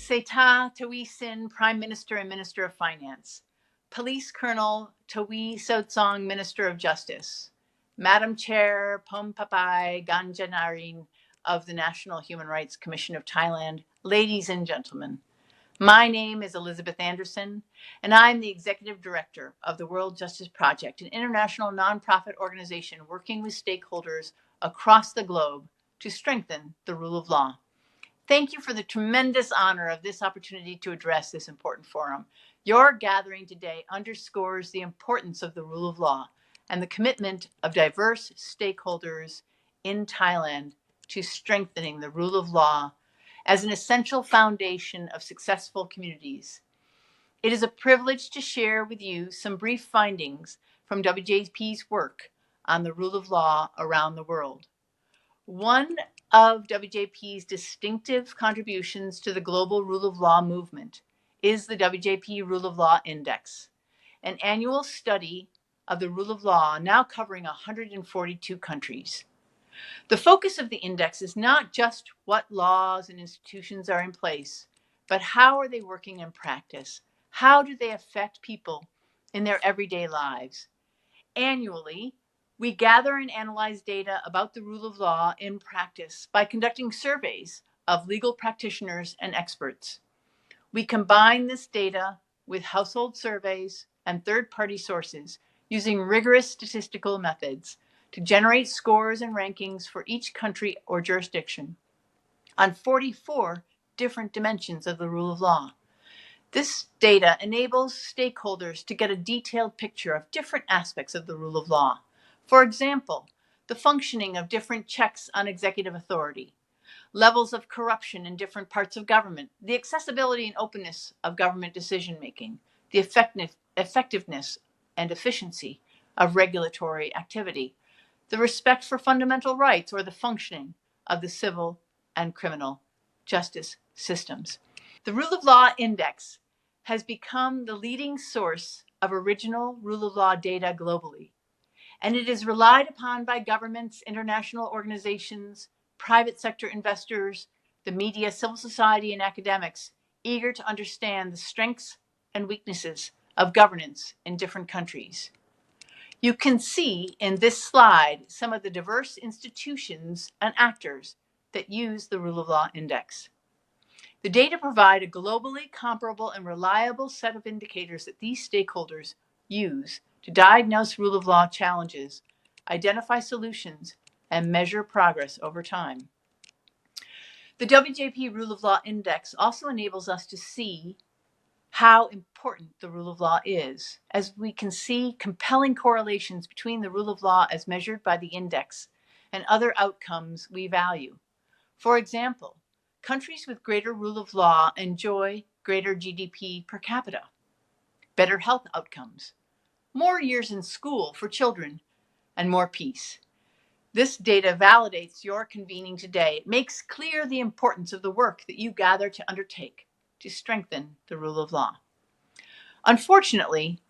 Seta Tawi Sin, Prime Minister and Minister of Finance. Police Colonel Tawi Sotsong, Minister of Justice. Madam Chair Pompapai Ganjanarin of the National Human Rights Commission of Thailand. Ladies and gentlemen, my name is Elizabeth Andersen, and I'm the Executive Director of the World Justice Project, an international nonprofit organization working with stakeholders across the globe to strengthen the rule of law. Thank you for the tremendous honor of this opportunity to address this important forum. Your gathering today underscores the importance of the rule of law and the commitment of diverse stakeholders in Thailand to strengthening the rule of law as an essential foundation of successful communities. It is a privilege to share with you some brief findings from WJP's work on the rule of law around the world. One of WJP's distinctive contributions to the global rule of law movement is the WJP Rule of Law Index, an annual study of the rule of law now covering 142 countries. The focus of the index is not just what laws and institutions are in place, but how are they working in practice? How do they affect people in their everyday lives? Annually, we gather and analyze data about the rule of law in practice by conducting surveys of legal practitioners and experts. We combine this data with household surveys and third-party sources using rigorous statistical methods to generate scores and rankings for each country or jurisdiction on 44 different dimensions of the rule of law. This data enables stakeholders to get a detailed picture of different aspects of the rule of law. For example, the functioning of different checks on executive authority, levels of corruption in different parts of government, the accessibility and openness of government decision-making, the effectiveness and efficiency of regulatory activity, the respect for fundamental rights, or the functioning of the civil and criminal justice systems. The Rule of Law Index has become the leading source of original rule of law data globally, and it is relied upon by governments, international organizations, private sector investors, the media, civil society, and academics eager to understand the strengths and weaknesses of governance in different countries. You can see in this slide some of the diverse institutions and actors that use the Rule of Law Index. The data provide a globally comparable and reliable set of indicators that these stakeholders use to diagnose rule of law challenges, identify solutions, and measure progress over time. The WJP Rule of Law Index also enables us to see how important the rule of law is, as we can see compelling correlations between the rule of law as measured by the index and other outcomes we value. For example, countries with greater rule of law enjoy greater GDP per capita, better health outcomes, more years in school for children, and more peace. This data validates your convening today. It makes clear the importance of the work that you gather to undertake to strengthen the rule of law. Unfortunately,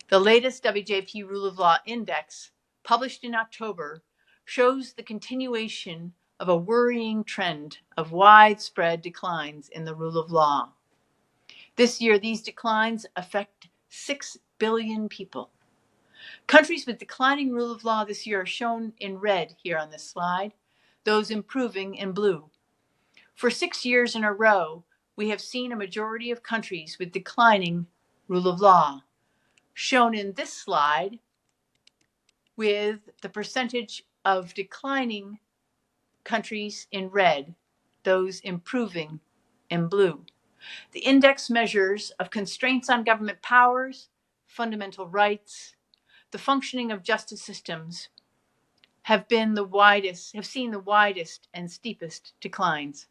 the latest WJP Rule of Law Index, published in October, shows the continuation of a worrying trend of widespread declines in the rule of law. This year, these declines affect 6 billion people. Countries with declining rule of law this year are shown in red here on this slide, those improving in blue. For 6 years in a row, we have seen a majority of countries with declining rule of law, shown in this slide with the percentage of declining countries in red, those improving in blue. The index measures of constraints on government powers, fundamental rights, the functioning of justice systems have seen the widest and steepest declines.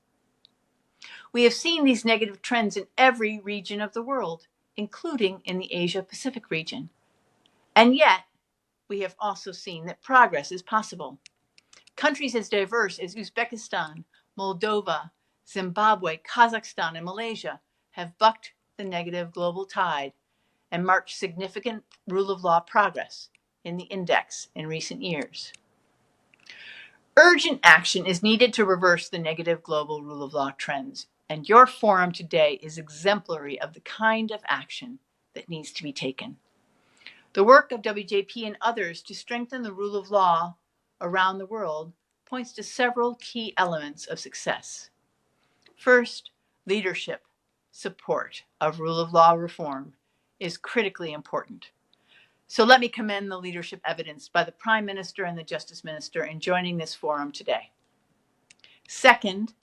We have seen these negative trends in every region of the world, including in the Asia-Pacific region. And yet, we have also seen that progress is possible. Countries as diverse as Uzbekistan, Moldova, Zimbabwe, Kazakhstan, and Malaysia have bucked the negative global tide and marked significant rule of law progress in the index in recent years. Urgent action is needed to reverse the negative global rule of law trends. And your forum today is exemplary of the kind of action that needs to be taken. The work of WJP and others to strengthen the rule of law around the world points to several key elements of success. First, leadership support of rule of law reform is critically important. So let me commend the leadership evidenced by the Prime Minister and the Justice Minister in joining this forum today. Second,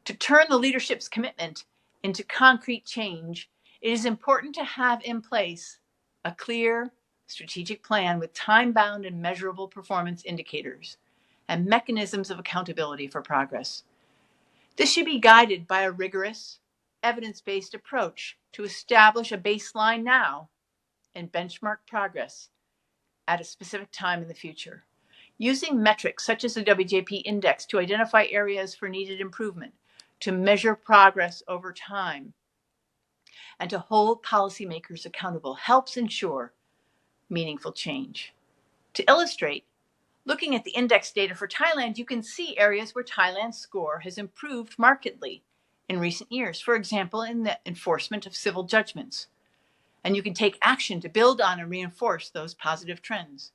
to turn the leadership's commitment into concrete change, it is important to have in place a clear strategic plan with time-bound and measurable performance indicators and mechanisms of accountability for progress. This should be guided by a rigorous, evidence-based approach to establish a baseline now and benchmark progress at a specific time in the future. Using metrics such as the WJP index to identify areas for needed improvement, to measure progress over time, and to hold policymakers accountable helps ensure meaningful change. To illustrate, looking at the index data for Thailand, you can see areas where Thailand's score has improved markedly in recent years, for example, in the enforcement of civil judgments. And you can take action to build on and reinforce those positive trends.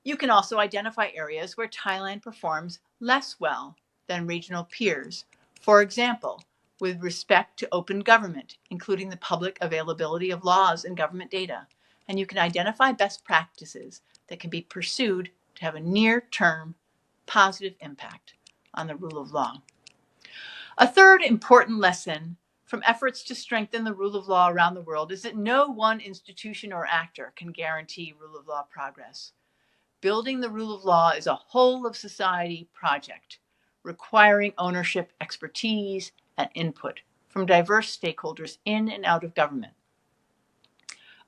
You can also identify areas where Thailand performs less well than regional peers, for example, with respect to open government, including the public availability of laws and government data. And you can identify best practices that can be pursued to have a near-term positive impact on the rule of law. A third important lesson from efforts to strengthen the rule of law around the world is that no one institution or actor can guarantee rule of law progress. Building the rule of law is a whole of society project, requiring ownership, expertise, and input from diverse stakeholders in and out of government.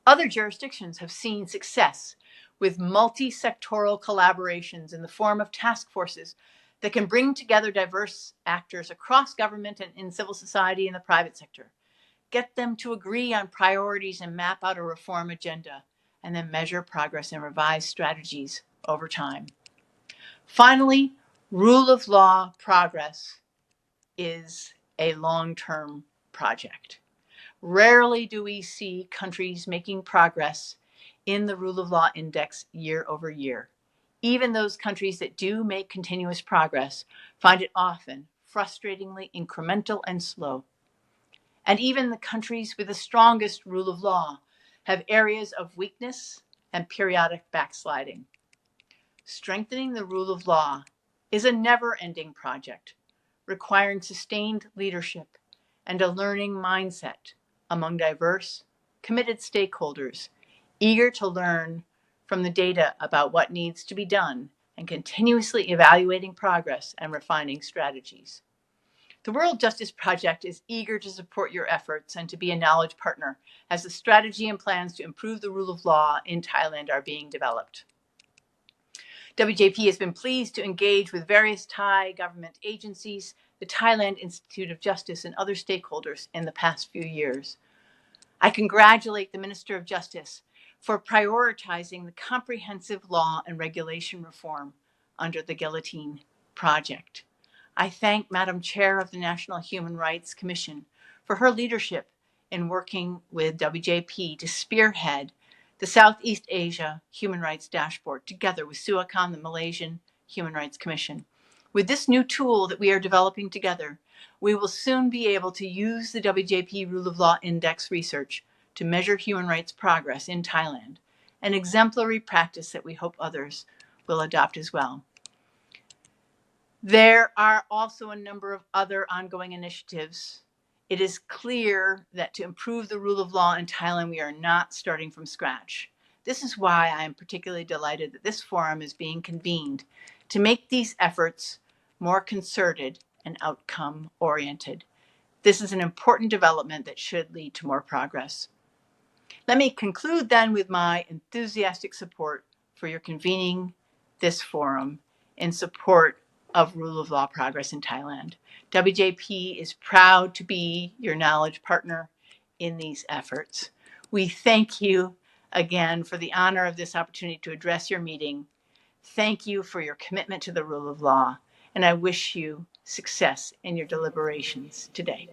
Other jurisdictions have seen success with multi-sectoral collaborations in the form of task forces that can bring together diverse actors across government and in civil society and the private sector, get them to agree on priorities and map out a reform agenda, and then measure progress and revise strategies over time. Finally, rule of law progress is a long-term project. Rarely do we see countries making progress in the rule of law index year over year. Even those countries that do make continuous progress find it often frustratingly incremental and slow. And even the countries with the strongest rule of law have areas of weakness and periodic backsliding. Strengthening the rule of law is a never-ending project, requiring sustained leadership and a learning mindset among diverse, committed stakeholders, eager to learn from the data about what needs to be done and continuously evaluating progress and refining strategies. The World Justice Project is eager to support your efforts and to be a knowledge partner as the strategy and plans to improve the rule of law in Thailand are being developed. WJP has been pleased to engage with various Thai government agencies, the Thailand Institute of Justice, and other stakeholders in the past few years. I congratulate the Minister of Justice for prioritizing the comprehensive law and regulation reform under the Guillotine Project. I thank Madam Chair of the National Human Rights Commission for her leadership in working with WJP to spearhead the Southeast Asia Human Rights Dashboard together with SUAKAM, the Malaysian Human Rights Commission. With this new tool that we are developing together, we will soon be able to use the WJP Rule of Law Index research to measure human rights progress in Thailand, an exemplary practice that we hope others will adopt as well. There are also a number of other ongoing initiatives. It is clear that to improve the rule of law in Thailand, we are not starting from scratch. This is why I am particularly delighted that this forum is being convened to make these efforts more concerted and outcome-oriented. This is an important development that should lead to more progress. Let me conclude then with my enthusiastic support for your convening this forum in support of rule of law progress in Thailand. WJP is proud to be your knowledge partner in these efforts. We thank you again for the honor of this opportunity to address your meeting. Thank you for your commitment to the rule of law, and I wish you success in your deliberations today.